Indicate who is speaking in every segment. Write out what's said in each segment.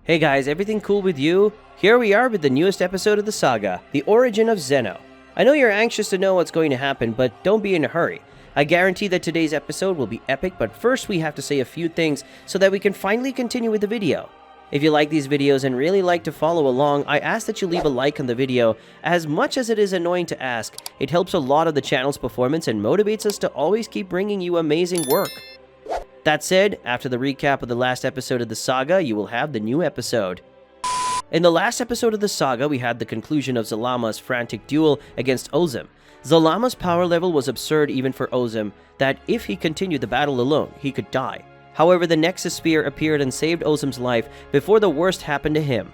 Speaker 1: Hey guys, everything cool with you? Here we are with the newest episode of the saga, The Origin of Zeno. I know you're anxious to know what's going to happen, but don't be in a hurry. I guarantee that today's episode will be epic, but first we have to say a few things so that we can finally continue with the video. If you like these videos and really like to follow along, I ask that you leave a like on the video. As much as it is annoying to ask, it helps a lot of the channel's performance and motivates us to always keep bringing you amazing work. That said, after the recap of the last episode of the saga, you will have the new episode. In the last episode of the saga, we had the conclusion of Zalama's frantic duel against Ozem. Zalama's power level was absurd even for Ozem, that if he continued the battle alone, he could die. However, the Nexus Spear appeared and saved Ozem's life before the worst happened to him.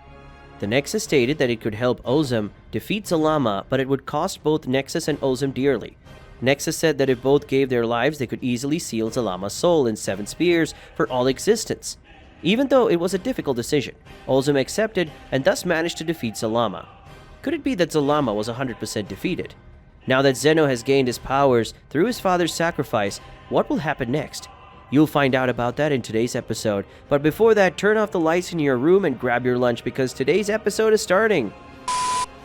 Speaker 1: The Nexus stated that it could help Ozem defeat Zalama, but it would cost both Nexus and Ozem dearly. Nexus said that if both gave their lives, they could easily seal Zalama's soul in 7 spears for all existence. Even though it was a difficult decision, Ozem accepted and thus managed to defeat Zalama. Could it be that Zalama was 100% defeated? Now that Zeno has gained his powers through his father's sacrifice, what will happen next? You'll find out about that in today's episode, but before that, turn off the lights in your room and grab your lunch because today's episode is starting!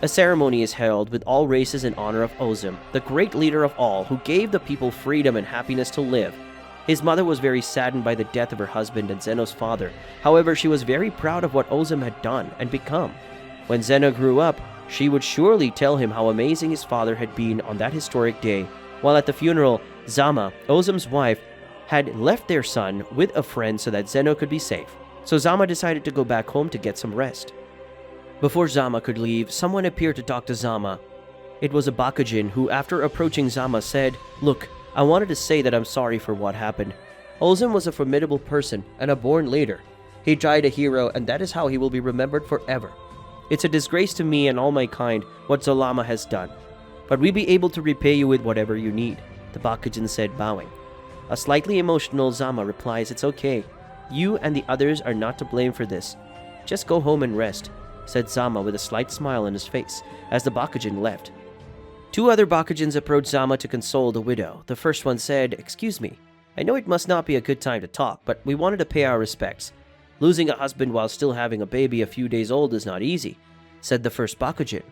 Speaker 1: A ceremony is held with all races in honor of Ozem, the great leader of all who gave the people freedom and happiness to live. His mother was very saddened by the death of her husband and Zeno's father. However, she was very proud of what Ozem had done and become. When Zeno grew up, she would surely tell him how amazing his father had been on that historic day. While at the funeral, Zama, Ozem's wife, had left their son with a friend so that Zeno could be safe. So Zama decided to go back home to get some rest. Before Zama could leave, someone appeared to talk to Zama. It was a Bakujin who, after approaching Zama, said, "Look, I wanted to say that I'm sorry for what happened. Ozem was a formidable person and a born leader. He died a hero, and that is how he will be remembered forever. It's a disgrace to me and all my kind what Zalama has done. But we'll be able to repay you with whatever you need," the Bakujin said, bowing. A slightly emotional Zama replies, "It's okay. You and the others are not to blame for this. Just go home and rest," said Zama with a slight smile on his face as the Bakujin left. 2 other Bakujins approached Zama to console the widow. The first one said, "Excuse me, I know it must not be a good time to talk, but we wanted to pay our respects. Losing a husband while still having a baby a few days old is not easy," said the first Bakujin.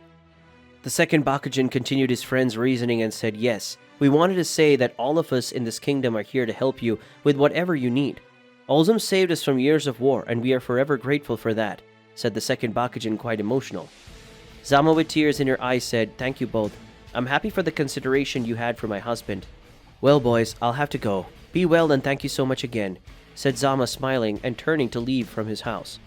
Speaker 1: The second Bakujin continued his friend's reasoning and said, "Yes, we wanted to say that all of us in this kingdom are here to help you with whatever you need. Ozem saved us from years of war, and we are forever grateful for that," said the second Bakujin, quite emotional. Zama, with tears in her eyes, said, "Thank you both. I'm happy for the consideration you had for my husband." "Well, boys, I'll have to go. Be well and thank you so much again," said Zama, smiling and turning to leave from his house.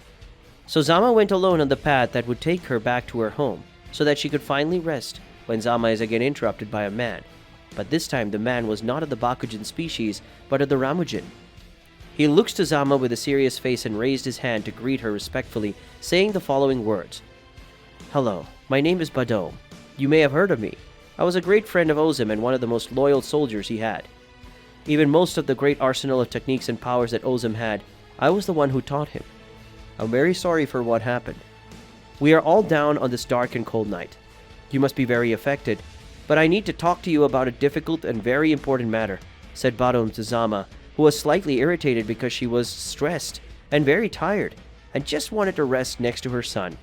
Speaker 1: So Zama went alone on the path that would take her back to her home, so that she could finally rest, when Zama is again interrupted by a man. But this time the man was not of the Bakujin species, but of the Ramujin. He looks to Zama with a serious face and raised his hand to greet her respectfully, saying the following words. "Hello, my name is Badom. You may have heard of me. I was a great friend of Ozem and one of the most loyal soldiers he had. Even most of the great arsenal of techniques and powers that Ozem had, I was the one who taught him. I'm very sorry for what happened. We are all down on this dark and cold night. You must be very affected, but I need to talk to you about a difficult and very important matter," said Badom to Zama, who was slightly irritated because she was stressed and very tired, and just wanted to rest next to her son.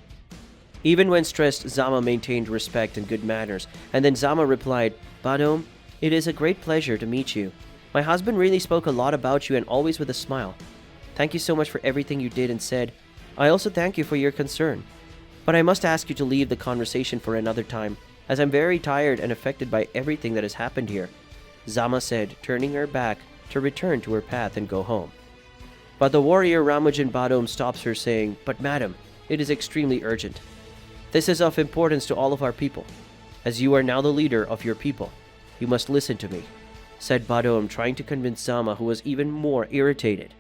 Speaker 1: Even when stressed, Zama maintained respect and good manners, and then Zama replied, "Badom, it is a great pleasure to meet you. My husband really spoke a lot about you and always with a smile. Thank you so much for everything you did and said. I also thank you for your concern. But I must ask you to leave the conversation for another time, as I'm very tired and affected by everything that has happened here," Zama said, turning her back to return to her path and go home. But the warrior Ramujin Badom stops her, saying, "But madam, it is extremely urgent. This is of importance to all of our people. As you are now the leader of your people, you must listen to me," said Badom, trying to convince Zama, who was even more irritated.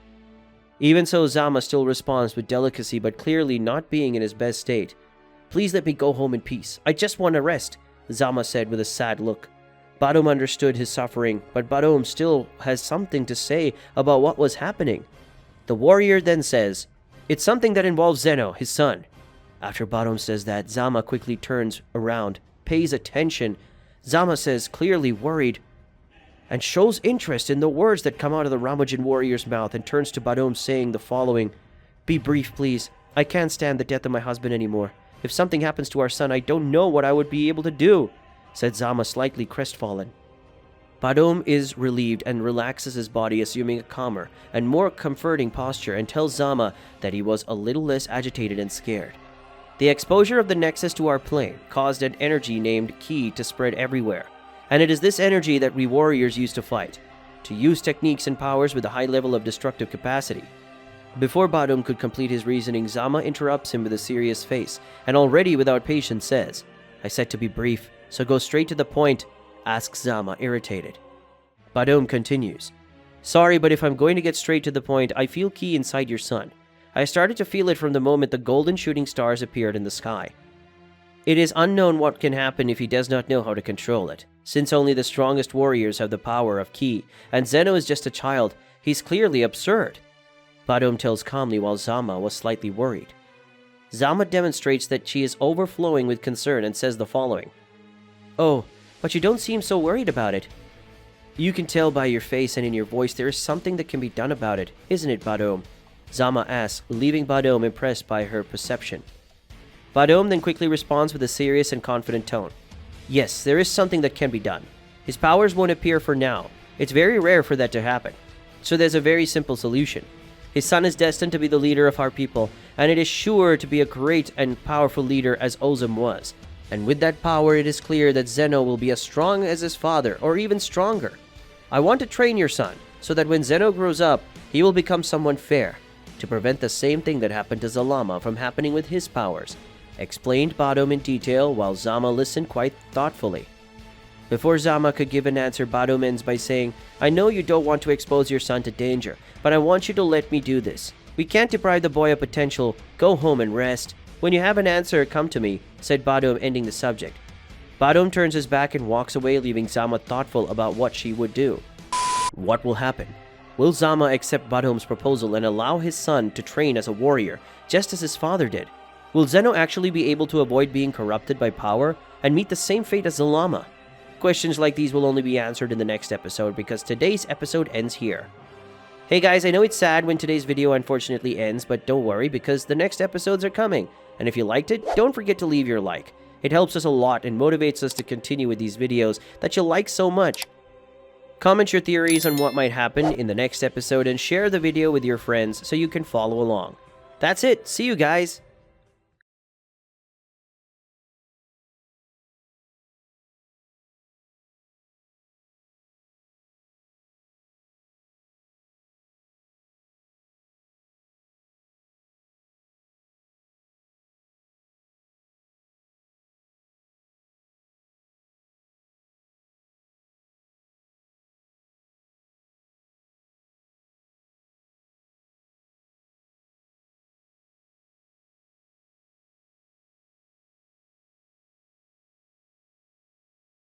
Speaker 1: Even so, Zama still responds with delicacy, but clearly not being in his best state. "Please let me go home in peace. I just want to rest," Zama said with a sad look. Badom understood his suffering, but Badom still has something to say about what was happening. The warrior then says, "It's something that involves Zeno, his son." After Badom says that, Zama quickly turns around, pays attention. Zama says, clearly worried, and shows interest in the words that come out of the Ramujin warrior's mouth, and turns to Badom saying the following, "Be brief, please. I can't stand the death of my husband anymore. If something happens to our son, I don't know what I would be able to do, said Zama, slightly crestfallen. Badom is relieved and relaxes his body, assuming a calmer and more comforting posture, and tells Zama that he was a little less agitated and scared. The exposure of the Nexus to our plane caused an energy named Ki to spread everywhere, and it is this energy that we warriors use to fight, to use techniques and powers with a high level of destructive capacity. Before Badom could complete his reasoning, Zama interrupts him with a serious face, and already without patience says, I said to be brief, so go straight to the point, asks Zama, irritated. Badom continues, sorry, but if I'm going to get straight to the point, I feel Ki inside your son. I started to feel it from the moment the golden shooting stars appeared in the sky. It is unknown what can happen if he does not know how to control it. Since only the strongest warriors have the power of Ki, and Zeno is just a child, he's clearly absurd. Badom tells calmly while Zama was slightly worried. Zama demonstrates that she is overflowing with concern and says the following. Oh, but you don't seem so worried about it. You can tell by your face and in your voice there is something that can be done about it, isn't it, Badom? Zama asks, leaving Badom impressed by her perception. Badom then quickly responds with a serious and confident tone. Yes, there is something that can be done. His powers won't appear for now. It's very rare for that to happen. So there's a very simple solution. His son is destined to be the leader of our people, and it is sure to be a great and powerful leader as Ozem was. And with that power, it is clear that Zeno will be as strong as his father, or even stronger. I want to train your son, so that when Zeno grows up, he will become someone fair, to prevent the same thing that happened to Zalama from happening with his powers, explained Badom in detail while Zama listened quite thoughtfully. Before Zama could give an answer, Badom ends by saying, I know you don't want to expose your son to danger, but I want you to let me do this. We can't deprive the boy of potential. Go home and rest. When you have an answer, come to me, said Badom, ending the subject. Badom turns his back and walks away, leaving Zama thoughtful about what she would do. What will happen? Will Zama accept Badom's proposal and allow his son to train as a warrior, just as his father did? Will Zeno actually be able to avoid being corrupted by power and meet the same fate as Zalama? Questions like these will only be answered in the next episode, because today's episode ends here. Hey guys, I know it's sad when today's video unfortunately ends, but don't worry because the next episodes are coming. And if you liked it, don't forget to leave your like. It helps us a lot and motivates us to continue with these videos that you like so much. Comment your theories on what might happen in the next episode and share the video with your friends so you can follow along. That's it. See you guys.